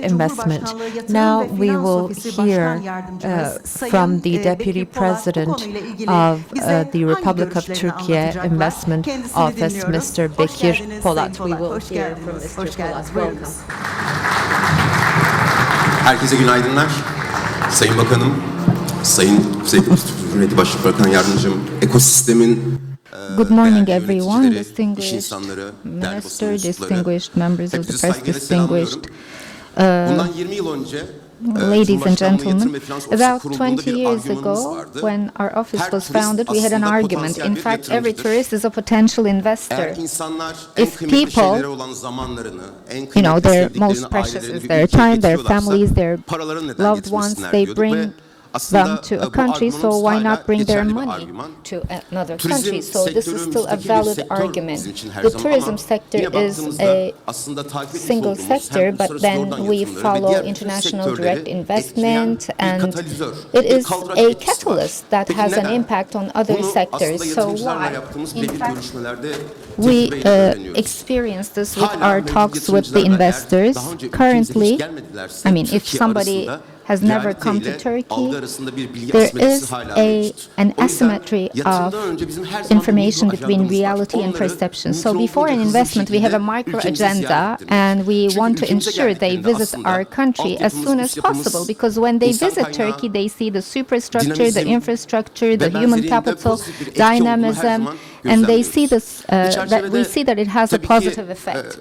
investment. Now we will hear from the Deputy President of the Republic of Turkey Investment Office, Mr. Bekir Polat. We will hear from Mr. Polat. Welcome. Herkese günaydınlar. Sayın Bakanım, Sayın Kuzey Kıbrıs Türk Cumhuriyeti Başbakan Yardımcım, ekosistemin Good morning, everyone, distinguished minister, distinguished members of the press, distinguished ladies and gentlemen. About 20 years ago, when our office was founded, we had an argument. In fact, every tourist is a potential investor. If people, their most precious is their time, their families, their loved ones, they bring them to a country, so why not bring their money to another country? So this is still a valid argument. The tourism sector is a single sector, but then we follow international direct investment, and it is a catalyst that has an impact on other sectors. So why? In fact, we experience this with our talks with the investors. Currently, if somebody has never come to Turkey, there is an asymmetry of information between reality and perception. So before an investment, we have a micro agenda, and we want to ensure they visit our country as soon as possible, because when they visit Turkey, they see the superstructure, the infrastructure, the human capital, dynamism, and they see this, we see that it has a positive effect.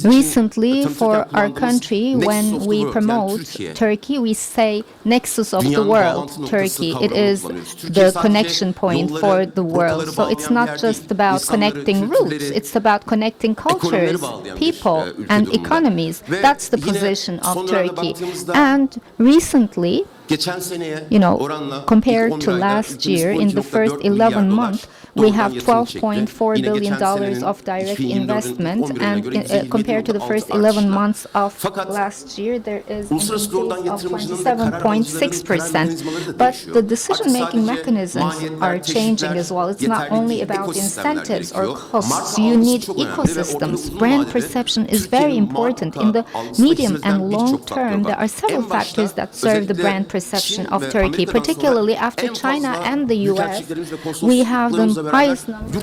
Recently, for our country, when we promote Turkey, we say nexus of the world, Turkey. It is the connection point for the world. So it's not just about connecting roots, it's about connecting cultures, people, and economies. That's the position of Turkey. And recently, compared to last year, in the first 11 months, we have $12.4 billion of direct investment, and compared to the first 11 months of last year, there is an increase of 27.6%. But the decision-making mechanisms are changing as well. It's not only about incentives or costs. You need ecosystems. Brand perception is very important. In the medium and long term, there are several factors that serve the brand perception of Turkey, particularly after China and the US. We have the highest number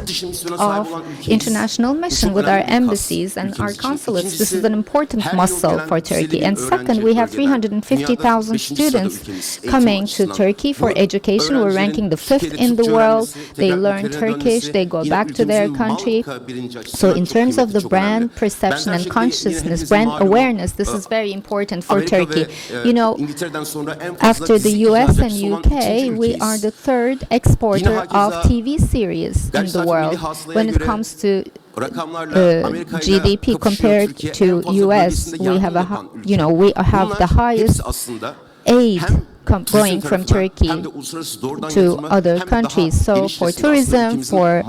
of international mission with our embassies and our consulates. This is an important muscle for Turkey. And second, we have 350,000 students coming to Turkey for education. We're ranking the 5th in the world. They learn Turkish, they go back to their country. So in terms of the brand perception and consciousness, brand awareness, this is very important for Turkey. After the US and UK, we are the third exporter of TV series in the world. When it comes to GDP compared to US, we have the highest aid going from Turkey to other countries. So for tourism, for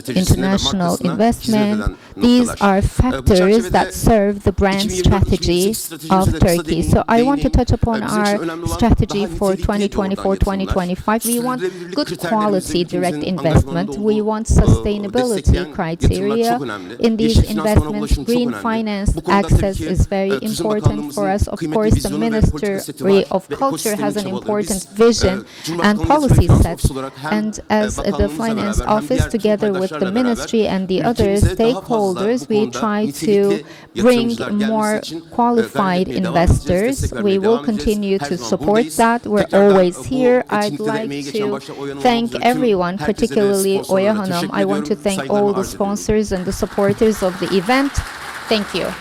international investment, these are factors that serve the brand strategy of Turkey. So I want to touch upon our strategy for 2024-2025. We want good quality direct investment. We want sustainability criteria in these investments. Green finance access is very important for us. Of course, the Ministry of Culture has an important vision and policy set. And as the Finance Office, together with the Ministry and the other stakeholders, we try to bring more qualified investors. We will continue to support that. We're always here. I'd like to thank everyone, particularly Oya Hanım. I want to thank all the sponsors and the supporters of the event. Thank you.